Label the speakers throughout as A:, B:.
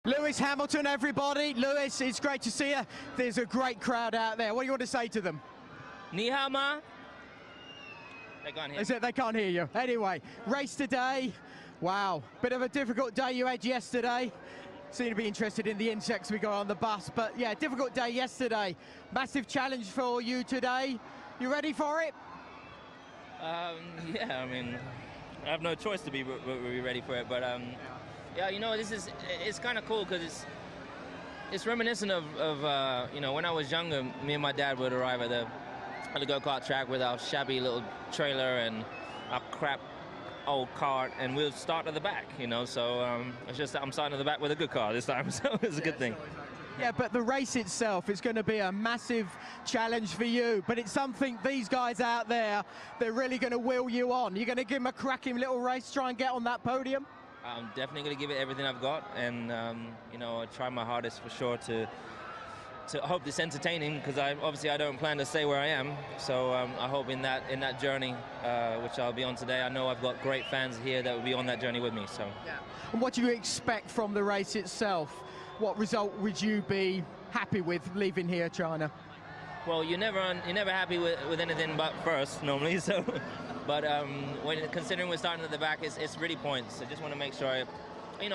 A: Lewis Hamilton, everybody. Lewis, it's great to see you. There's a great crowd out there. What do you want to say to them?
B: Ni hao ma. They can't hear me.
A: They can't hear you. Anyway, race today. Wow, bit of a difficult day you had yesterday. Seem to be interested in the insects we got on the bus, but yeah, difficult day yesterday. Massive challenge for you today. You ready for it?
B: Yeah, I mean, I have no choice to be ready for it, but yeah, you know, it's kind of cool because it's reminiscent of you know, when I was younger, me and my dad would arrive at the go-kart track with our shabby little trailer and our crap old cart, and we'll start at the back, you know, so it's just that I'm starting at the back with a good car this time, so it's a good thing.
A: Yeah, but the race itself is going to be a massive challenge for you, but it's something these guys out there, they're really going to will you on. You're going to give them a cracking little race, try and get on that podium?
B: I'm definitely going to give it everything I've got, and you know, I try my hardest for sure to hope it's entertaining, because obviously I don't plan to stay where I am, so I hope in that journey, which I'll be on today, I know I've got great fans here that will be on that journey with me. So.
A: Yeah. And what do you expect from the race itself? What result would you be happy with leaving here, China?
B: Well, you're never happy with anything but first normally. So, but considering we're starting at the back, it's really points. I just want to make sure I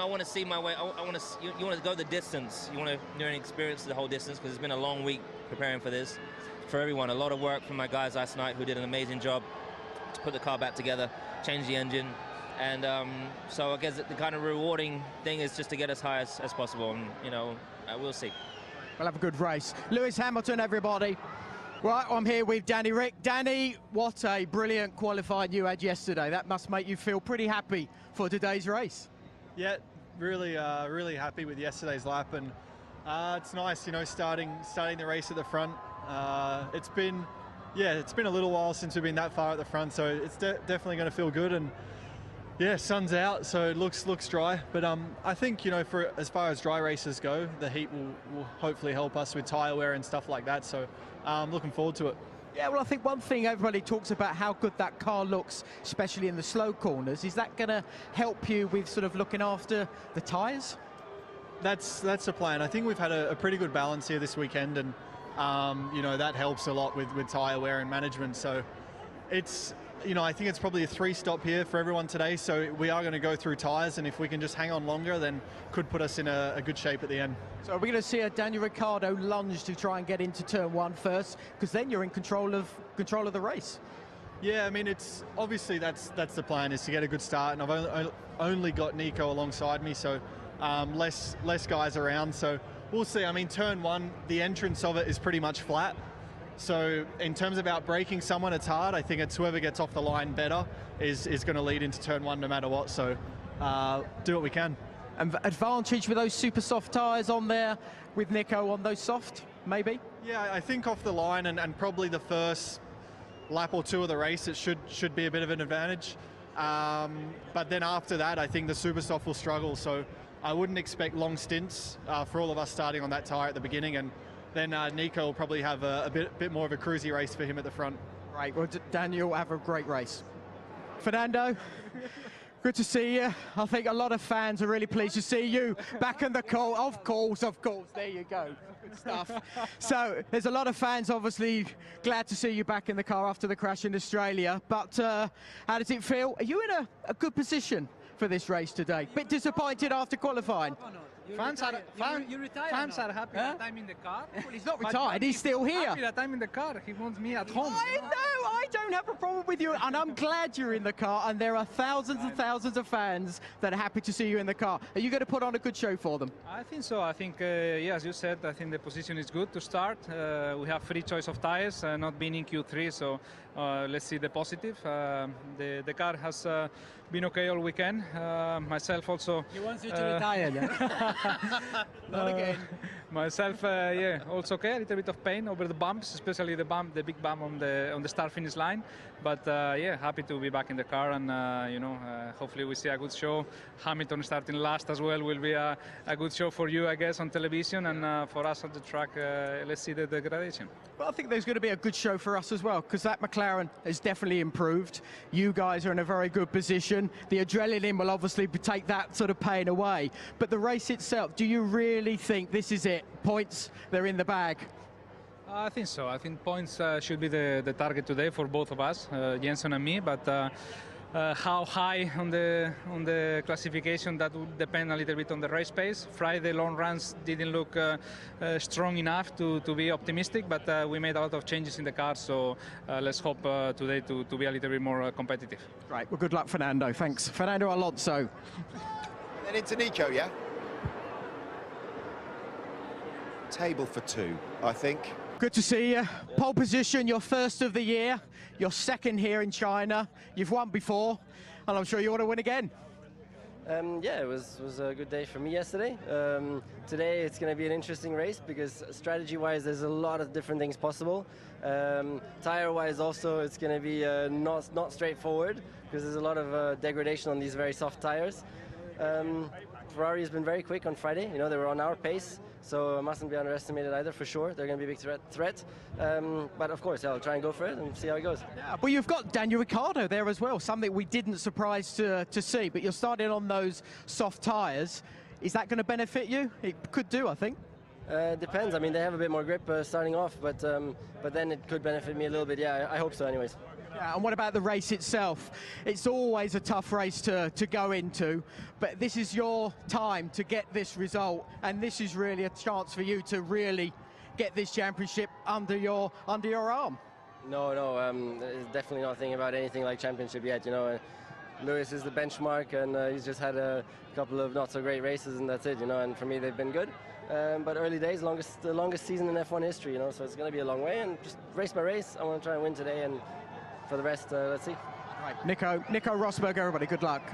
B: want to see my way. You want to go the distance. You want to experience the whole distance, because it's been a long week preparing for this. For everyone, a lot of work from my guys last night who did an amazing job to put the car back together, change the engine. And so I guess the kind of rewarding thing is just to get as high as possible, and you know, we'll see.
A: We'll have a good race. Lewis Hamilton, everybody. Right, I'm here with Danny Rick. Danny, what a brilliant qualifying you had yesterday. That must make you feel pretty happy for today's race.
C: Yeah, really happy with yesterday's lap, and it's nice, you know, starting the race at the front. It's been a little while since we've been that far at the front, so it's definitely going to feel good. And yeah, sun's out, so it looks dry. But I think, you know, for as far as dry races go, the heat will hopefully help us with tyre wear and stuff like that. So I'm looking forward to it.
A: Yeah, well, I think one thing everybody talks about how good that car looks, especially in the slow corners. Is that going to help you with sort of looking after the tyres?
C: That's the plan. I think we've had a pretty good balance here this weekend, and you know, that helps a lot with tyre wear and management. So it's, you know, I think it's probably a 3-stop here for everyone today, so we are going to go through tyres, and if we can just hang on longer, then could put us in a good shape at the end.
A: So are we going to see a Daniel Ricciardo lunge to try and get into turn 1 first, because then you're in control of the race?
C: Yeah, I mean, it's obviously that's the plan, is to get a good start, and I've only got Nico alongside me, so less guys around, so we'll see. I mean, turn 1, the entrance of it is pretty much flat. So in terms of outbraking someone, it's hard. I think it's whoever gets off the line better is going to lead into turn 1 no matter what. So do what we can.
A: And advantage with those super soft tyres on there with Nico on those soft, maybe?
C: Yeah, I think off the line and probably the first lap or 2 of the race, it should be a bit of an advantage. But then after that, I think the super soft will struggle. So I wouldn't expect long stints for all of us starting on that tyre at the beginning, and then Nico will probably have a bit more of a cruisy race for him at the front.
A: Right, well, Daniel, have a great race. Fernando, good to see you. I think a lot of fans are really pleased to see you back in the car. Of course, there you go. Good stuff. So there's a lot of fans obviously glad to see you back in the car after the crash in Australia. But how does it feel? Are you in a good position for this race today? Bit disappointed after qualifying?
D: Oh, no. Fans are happy that I'm in the car.
A: Well, he's not retired, he's still here.
D: Happy that I'm in the car. He wants me at home.
A: I know, I don't have a problem with you, and I'm glad you're in the car, and there are thousands and thousands of fans that are happy to see you in the car. Are you going to put on a good show for them?
D: I think so. I think, yeah, as you said, I think the position is good to start. We have free choice of tyres, not being in Q3, so let's see the positive. The car has been okay all weekend. Myself also.
A: He wants you to retire, yeah? Not again.
D: Myself, yeah, also okay. A little bit of pain over the bumps, especially the big bump on the start finish line. But yeah, happy to be back in the car, and hopefully we see a good show. Hamilton starting last as well will be a good show for you, I guess, on television, and for us on the track. Let's see the degradation.
A: Well, I think there's going to be a good show for us as well, because that McLaren has definitely improved. You guys are in a very good position. The adrenaline will obviously take that sort of pain away. But the race itself, do you really think this is it? Points, they're in the bag?
D: I think so. I think points should be the target today for both of us, Jenson and me. But how high on the classification, that would depend a little bit on the race pace. Friday long runs didn't look strong enough to be optimistic, but we made a lot of changes in the car, so let's hope today to be a little bit more competitive.
A: Right, well, good luck, Fernando. Thanks. Fernando Alonso.
E: Then into Nico, yeah? Table for two, I think.
A: Good to see you. Pole position, your first of the year. Your second here in China. You've won before, and I'm sure you want to win again.
F: Yeah, it was a good day for me yesterday. Today it's going to be an interesting race because strategy-wise there's a lot of different things possible. Tire-wise also it's going to be not straightforward because there's a lot of degradation on these very soft tires. Ferrari has been very quick on Friday. You know, they were on our pace, so it mustn't be underestimated either, for sure. They're going to be a big threat. But of course, I'll try and go for it and see how it goes. Yeah,
A: but you've got Daniel Ricciardo there as well, something we didn't surprise to see. But you're starting on those soft tyres. Is that going to benefit you? It could do, I think.
F: Depends. I mean, they have a bit more grip starting off, but then it could benefit me a little bit. Yeah, I hope so anyways.
A: Yeah, and what about the race itself? It's always a tough race to go into, but this is your time to get this result, and this is really a chance for you to really get this championship under your arm.
F: No, definitely not thinking about anything like championship yet. You know, Lewis is the benchmark, and he's just had a couple of not so great races, and that's it. You know, and for me they've been good. But early days, the longest season in F1 history. You know, so it's going to be a long way, and just race by race. I want to try and win today, and for the rest, let's see.
A: Right, Nico Rosberg, everybody, good luck.